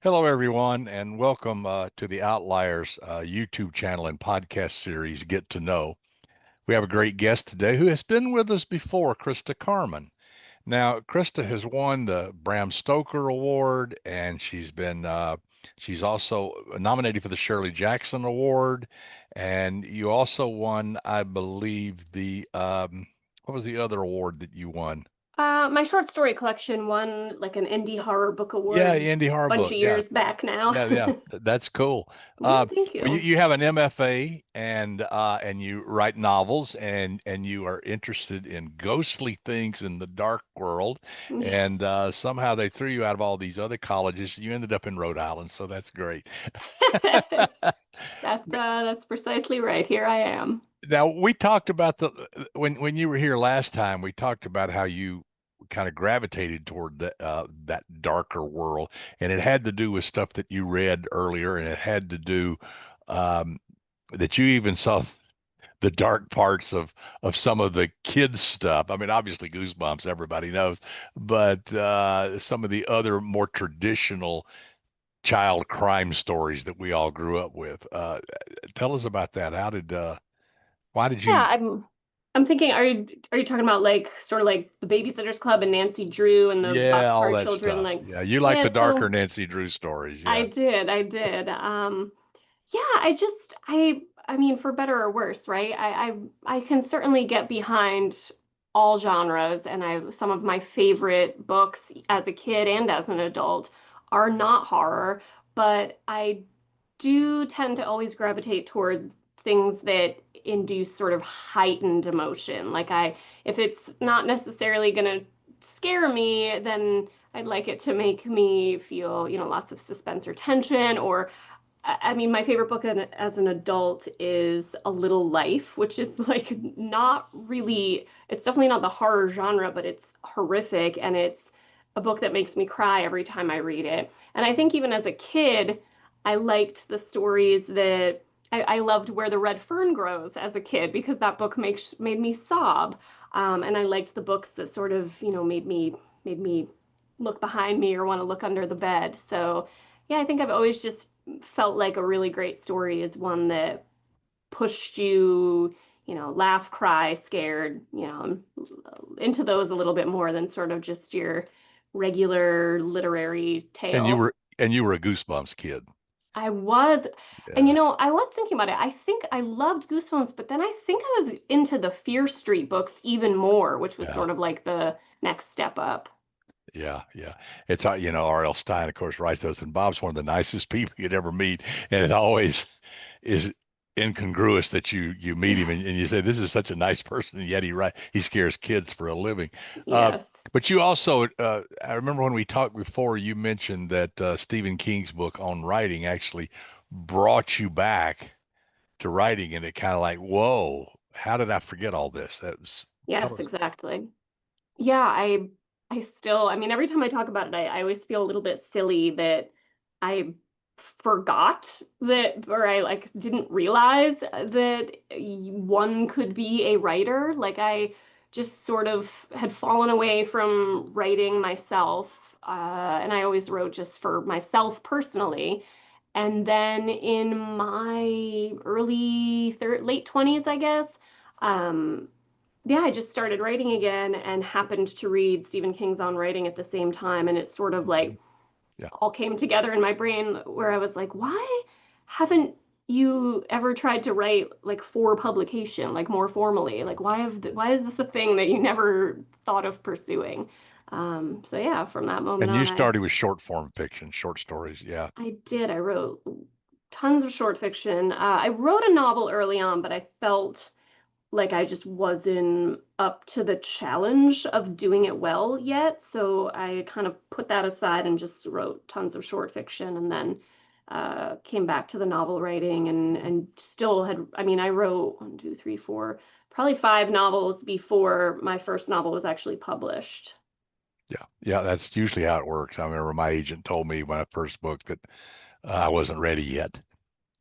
Hello, everyone, and welcome to the Outliers YouTube channel and podcast series, Get to Know. We have a great guest today who has been with us before, Christa Carmen. Now, Christa has won the Bram Stoker Award, and she's also nominated for the Shirley Jackson Award, and you also won, I believe, what was the other award that you won? My short story collection won like an indie horror book Yeah, award Indie a Horror bunch Book. of Yeah, years back now. yeah. That's cool. Yeah, thank Well, you, you. you have an MFA and you write novels and you are interested in ghostly things in the dark world. Yeah. And somehow they threw you out of all these other colleges. You ended up in Rhode Island, so that's great. That's precisely right. Here I am. Now we talked about the when you were here last time, we talked about how you kind of gravitated toward that darker world, and it had to do with stuff that you read earlier, and it had to do um, that you even saw the dark parts of some of the kids stuff. I mean, obviously Goosebumps, everybody knows, but some of the other more traditional child crime stories that we all grew up with. Tell us about that. Why did you? Yeah, I'm thinking, are you talking about like sort of like the Babysitters Club and Nancy Drew and the Yeah, all Boxcar that Children? stuff. Like, Yeah, you like yeah, the so darker Nancy Drew stories. I Yeah. did, I did. Yeah, I mean, for better or worse, right? I can certainly get behind all genres, and some of my favorite books as a kid and as an adult are not horror, but I do tend to always gravitate toward things that induce sort of heightened emotion. If it's not necessarily going to scare me, then I'd like it to make me feel, lots of suspense or tension. Or, I mean, my favorite book as an adult is A Little Life, which is like not really, it's definitely not the horror genre, but it's horrific, and it's a book that makes me cry every time I read it. And I think even as a kid, I liked the stories that I loved Where the Red Fern Grows as a kid because that book made me sob. And I liked the books that sort of, made me look behind me or want to look under the bed. So yeah, I think I've always just felt like a really great story is one that pushed you, laugh, cry, scared, into those a little bit more than sort of just your regular literary And you tale. were and you were a Goosebumps kid. I was, and Yeah. I was thinking about it. I think I loved Goosebumps, but then I think I was into the Fear Street books even more, which was Yeah. sort of like the next step up. Yeah. It's R.L. Stein, of course, writes those, and Bob's one of the nicest people you'd ever meet, and it always is incongruous that you meet him and you say this is such a nice person, and yet he scares kids for a living. Uh, Yes. but you also, I remember when we talked before, you mentioned that Stephen King's book on writing actually brought you back to writing, and it kind of like, whoa, how did I forget all this? Tell Yes, us. exactly. Yeah, I still, I mean, every time I talk about it, I always feel a little bit silly that I forgot that, or I like didn't realize that one could be a writer. Like I just sort of had fallen away from writing myself, and I always wrote just for myself personally. And then in my late 20s, I guess, um, yeah, I just started writing again and happened to read Stephen King's On Writing at the same time. And it sort of Mhm. like Yeah. all came together in my brain where I was like, why haven't you ever tried to write like for publication, like more formally? Like, why is this a thing that you never thought of pursuing? So yeah, from that moment And you on, started with short form fiction, short stories. Yeah. I did. I wrote tons of short fiction. I wrote a novel early on, but I felt like I just wasn't up to the challenge of doing it well yet. So I kind of put that aside and just wrote tons of short fiction, and then came back to the novel writing, and still had, I mean, I wrote one, two, three, four, probably five novels before my first novel was actually published. Yeah. That's usually how it works. I remember my agent told me when I first booked that I wasn't ready yet.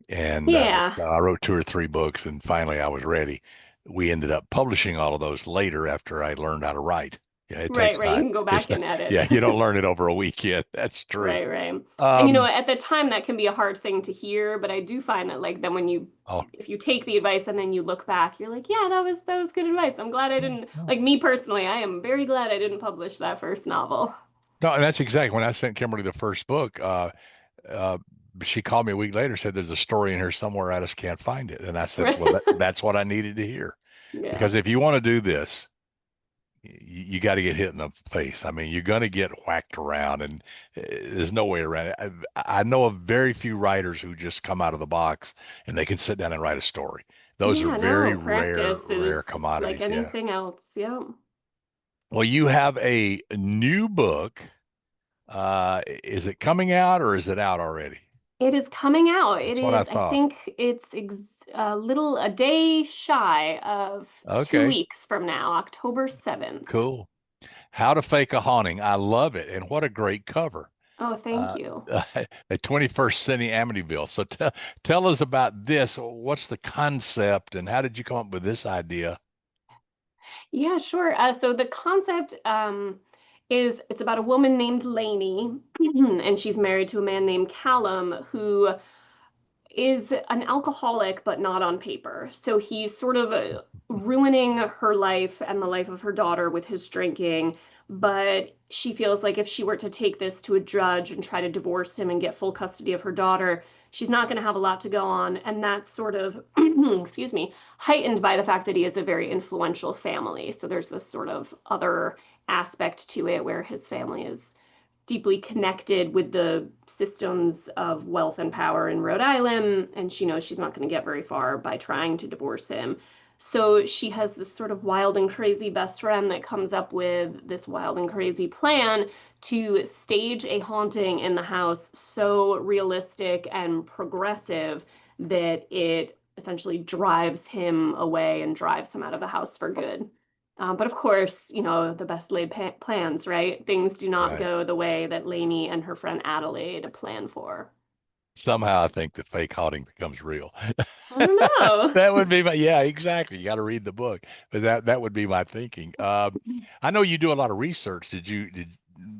And Yeah. so I wrote two or three books, and finally I was ready. We ended up publishing all of those later after I learned how to write. Yeah, it Right, takes right. You time. can go It's back not, and edit. yeah, you don't learn it over a weekend. That's true. Right, right. And Um, at the time that can be a hard thing to hear, but I do find that like then when you oh, if you take the advice and then you look back, you're like, yeah, that was good advice. I'm glad I no, didn't no, like me personally, I am very glad I didn't publish that first novel. no, and that's exactly when I sent Kimberly the first book. Uh, she called me a week later, said there's a story in here somewhere. I just can't find it. And I said, well, that's what I needed to hear. Yeah. Because if you want to do this, you got to get hit in the face. I mean, you're going to get whacked around, and there's no way around it. I know of very few writers who just come out of the box and they can sit down and write a story. Those are Yeah, no, very rare, practice is rare like commodities. Yeah. anything else. Yeah. Well, you have a new book. Is it coming out or is it out already? It is coming out. It That's what I is, I thought. think it's ex a day shy of two Okay, weeks from now, October 7th. cool. How to Fake a Haunting. I love it. And what a great cover. Oh, thank Uh, you. a 21st century Amityville. So tell us about this. What's the concept and how did you come up with this idea? Yeah, sure. So the concept is it's about a woman named Lainey, and she's married to a man named Callum, who is an alcoholic, but not on paper. So he's sort of ruining her life and the life of her daughter with his drinking. But she feels like if she were to take this to a judge and try to divorce him and get full custody of her daughter, she's not going to have a lot to go on. And that's sort of, excuse me, heightened by the fact that he has a very influential family. So there's this sort of other aspect to it where his family is deeply connected with the systems of wealth and power in Rhode Island, and she knows she's not going to get very far by trying to divorce him. So she has this sort of wild and crazy best friend that comes up with this wild and crazy plan to stage a haunting in the house so realistic and progressive that it essentially drives him away and drives him out of the house for good. But of course, the best laid plans, right? Things do not Right. go the way that Lainey and her friend Adelaide plan for. Somehow I think the fake haunting becomes real. I don't know. That would be my, yeah, exactly. You got to read the book, but that would be my thinking. I know you do a lot of research.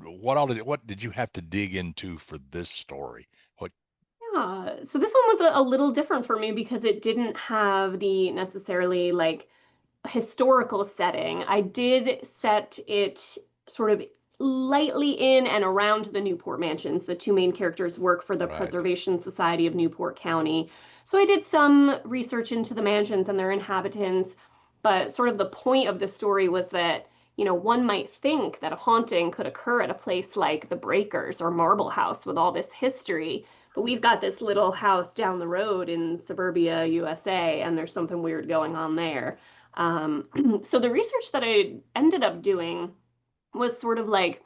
What did you have to dig into for this story? What, Yeah. So this one was a little different for me because it didn't have the necessarily like historical setting. I did set it sort of lightly in and around the Newport mansions. The two main characters work for the right, Preservation Society of Newport County. So I did some research into the mansions and their inhabitants, but sort of the point of the story was that, one might think that a haunting could occur at a place like the Breakers or Marble House with all this history. But we've got this little house down the road in suburbia, USA, and there's something weird going on there. So the research that I ended up doing was sort of like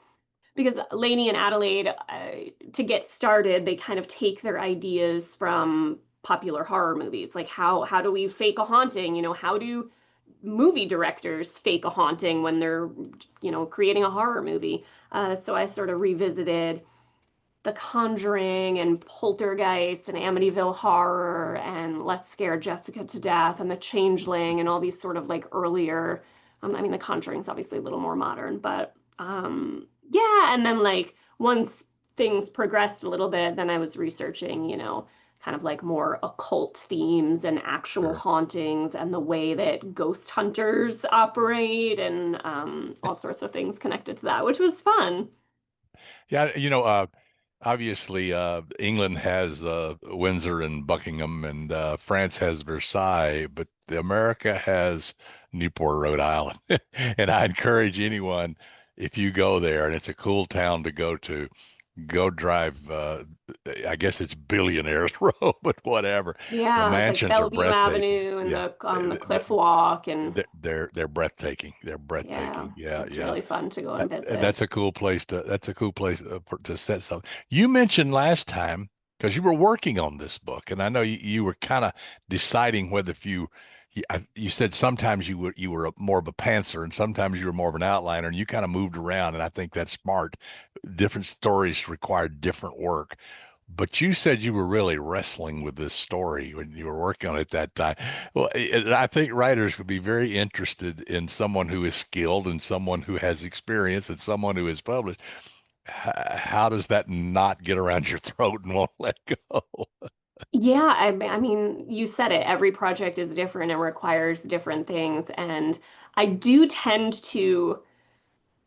because Lainey and Adelaide, to get started, they kind of take their ideas from popular horror movies. Like how do we fake a haunting? How do movie directors fake a haunting when they're creating a horror movie? So I sort of revisited the Conjuring and Poltergeist and Amityville Horror and Let's Scare Jessica to Death and The Changeling and all these sort of like earlier. I mean, The Conjuring's obviously a little more modern, but yeah. And then like once things progressed a little bit, then I was researching, kind of like more occult themes and actual sure. hauntings and the way that ghost hunters operate and all sorts of things connected to that, which was fun. Yeah, obviously, England has Windsor and Buckingham, and France has Versailles, but America has Newport, Rhode Island. And I encourage anyone, if you go there, and it's a cool town to go to, go drive. I guess it's Billionaires Row, but whatever. The Yeah, it's like mansions are Bellevue breathtaking. Avenue and Yeah, the Cliff Walk and they're breathtaking. They're yeah, breathtaking. Yeah, it's yeah. really fun to go and visit. That's a cool place to set something. You mentioned last time because you were working on this book, and I know you were kind of deciding whether if you said sometimes you were more of a pantser and sometimes you were more of an outliner, and you kind of moved around, and I think that's smart. Different stories require different work. But you said you were really wrestling with this story when you were working on it that time. Well, I think writers would be very interested in someone who is skilled and someone who has experience and someone who is published. How does that not get around your throat and won't let go? Yeah, I mean, you said it. Every project is different and requires different things. And I do tend to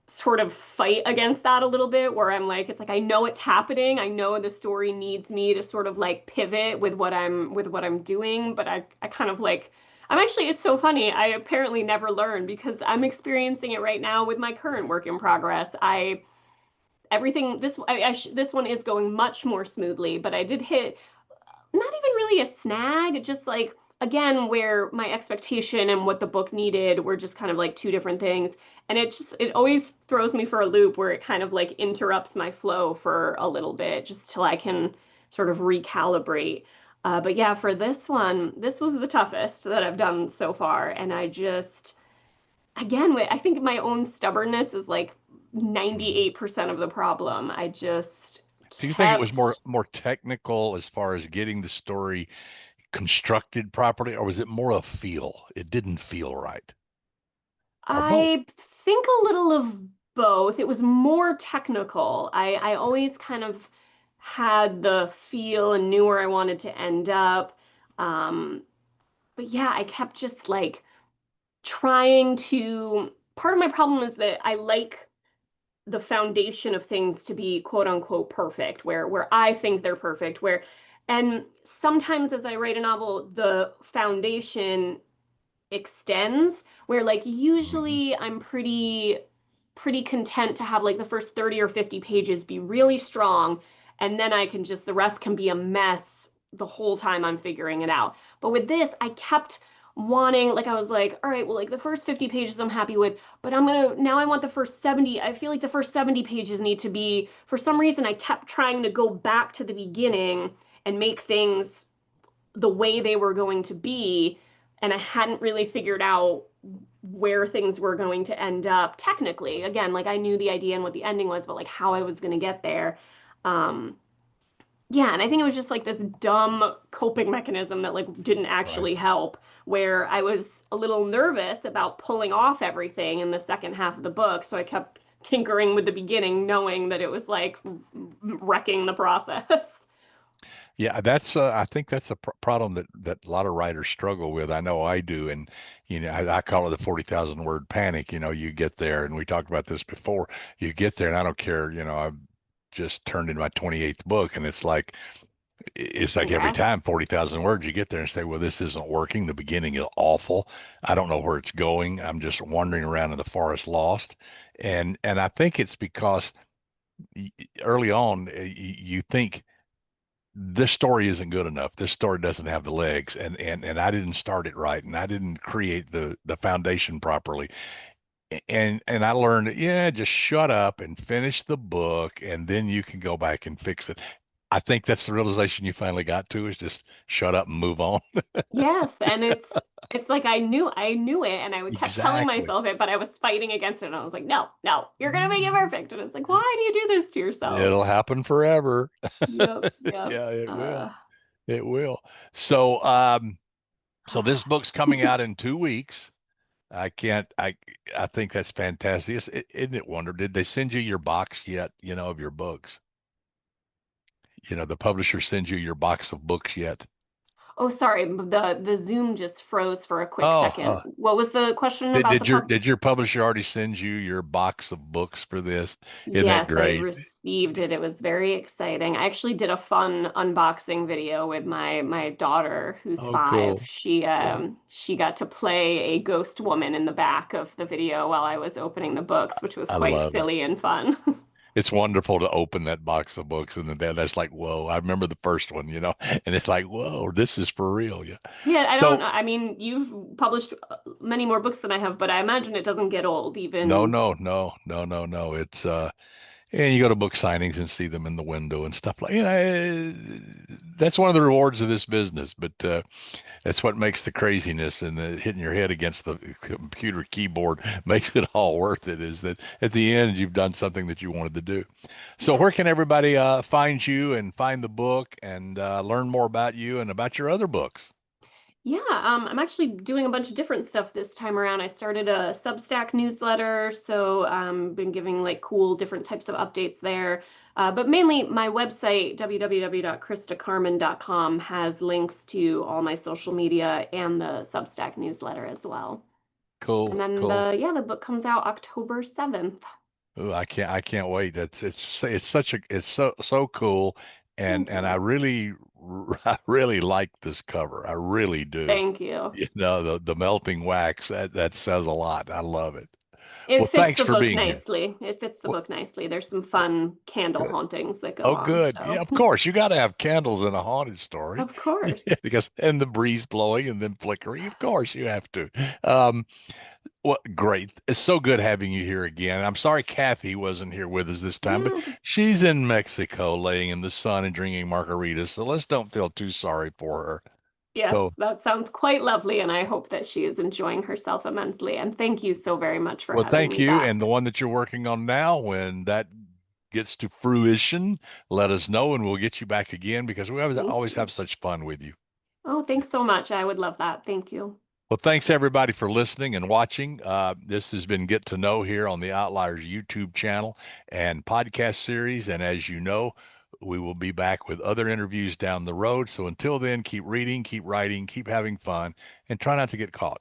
sort of fight against that a little bit, where I'm like, it's like I know it's happening. I know the story needs me to sort of like pivot with what I'm doing, but I kind of like I'm actually it's so funny. I apparently never learned because I'm experiencing it right now with my current work in progress. I everything this one is going much more smoothly, but I did hit not even really a snag, just like again where my expectation and what the book needed were just kind of like two different things. And it always throws me for a loop where it kind of like interrupts my flow for a little bit just till I can sort of recalibrate. But yeah, for this one, this was the toughest that I've done so far. And I just, again, I think my own stubbornness is like Mhm. 98% of the problem. I just Do you think it was more kept more technical as far as getting the story constructed properly, or was it more a feel? It didn't feel right, or both? I think a little of both. It was more technical. I always kind of had the feel and knew where I wanted to end up. Um, but yeah, I kept just like trying to. Part of my problem is that I like the foundation of things to be quote unquote perfect, where I think they're perfect, where and sometimes as I write a novel, the foundation extends where like Mhm. usually I'm pretty content to have like the first 30 or 50 pages be really strong and then I can just the rest can be a mess the whole time I'm figuring it out. But with this, I kept wanting like I was like, all right, well like the first 50 pages I'm happy with, but I'm gonna now I want the first 70. I feel like the first 70 pages need to be for some reason I kept trying to go back to the beginning and make things the way they were going to be, and I hadn't really figured out where things were going to end up technically. Again, like I knew the idea and what the ending was, but like how I was going to get there. Um, yeah, and I think it was just like this dumb coping mechanism that like didn't Right. actually help, where I was a little nervous about pulling off everything in the second half of the book, so I kept tinkering with the beginning, knowing that it was like wrecking the process. Yeah, I think that's a problem that a lot of writers struggle with. I know I do, and I call it the 40,000 word panic. You get there, and we talked about this before. You get there, and I don't care. I've just turned in my 28th book, and it's like every Congrats. time 40,000 words, you get there and say, "Well, this isn't working. The beginning is awful. I don't know where it's going. I'm just wandering around in the forest, lost." And I think it's because early on, you think this story isn't good enough. This story doesn't have the legs, and I didn't start it right, and I didn't create the foundation properly. And I learned, yeah, just shut up and finish the book, and then you can go back and fix it. I think that's the realization you finally got to is just shut up and move on. Yes, and it's like I knew it and I kept telling Exactly. myself it, but I was fighting against it and I was like, no, no, you're gonna make it perfect. And it's like, why do you do this to yourself? It'll happen forever. Yep, yep. Yeah, it will. It will. So, so this book's coming out in 2 weeks. I can't. I think that's fantastic. Isn't it wonder? Did they send you your box yet? Of your books. The publisher sends you your box of books yet? Oh, sorry, the Zoom just froze for a quick Oh, second. What was the question did about the did your pub? did your publisher already send you your box of books for this? Isn't that Yes, I great? received it. It was very exciting. I actually did a fun unboxing video with my daughter, who's Oh, 5. cool, cool. She got to play a ghost woman in the back of the video while I was opening the books, which was I quite love it. silly and fun. It's wonderful to open that box of books and then that's like, whoa. I remember the first one, and it's like, whoa, this is for real. Yeah. Yeah, I don't So know. I mean, you've published many more books than I have, but I imagine it doesn't get old no, even. no, no, no, no, no. And you go to book signings and see them in the window and stuff like, that's one of the rewards of this business. But that's what makes the craziness and the hitting your head against the computer keyboard makes it all worth it. Is that at the end you've done something that you wanted to do. So Yes. where can everybody find you and find the book and learn more about you and about your other books? Yeah, I'm actually doing a bunch of different stuff this time around. I started a Substack newsletter, so been giving like cool different types of updates there. But mainly my website, www.christacarmen.com, has links to all my social media and the Substack newsletter as well. And Cool, then cool. the book comes out October 7th. Ooh, I can't wait. It's such a it's so cool, Thank and I you. really I really like this cover. I really do. Thank you. You know, the melting wax, that says a lot. I love it. It Well, fits thanks the for book being here. nicely. It fits the Well, book nicely. There's some fun candle good. hauntings that go Oh, on, good. Yeah, so of course. You got to have candles in a haunted story. of course. Yeah, because and the breeze blowing and then flickering. Of course, you have to. Um, well, great. It's so good having you here again. I'm sorry Kathy wasn't here with us this time, but Yeah. she's in Mexico laying in the sun and drinking margaritas. So let's don't feel too sorry for her. Yes, So, that sounds quite lovely, and I hope that she is enjoying herself immensely. And thank you so very much for well, having thank me you. back. And the one that you're working on now, when that gets to fruition, let us know and we'll get you back again because we Thank always you. have such fun with you. Oh, thanks so much. I would love that. Thank you. Well, thanks everybody for listening and watching. This has been Get to Know here on the Outliers YouTube channel and podcast series. And as you know, we will be back with other interviews down the road. So until then, keep reading, keep writing, keep having fun, and try not to get caught.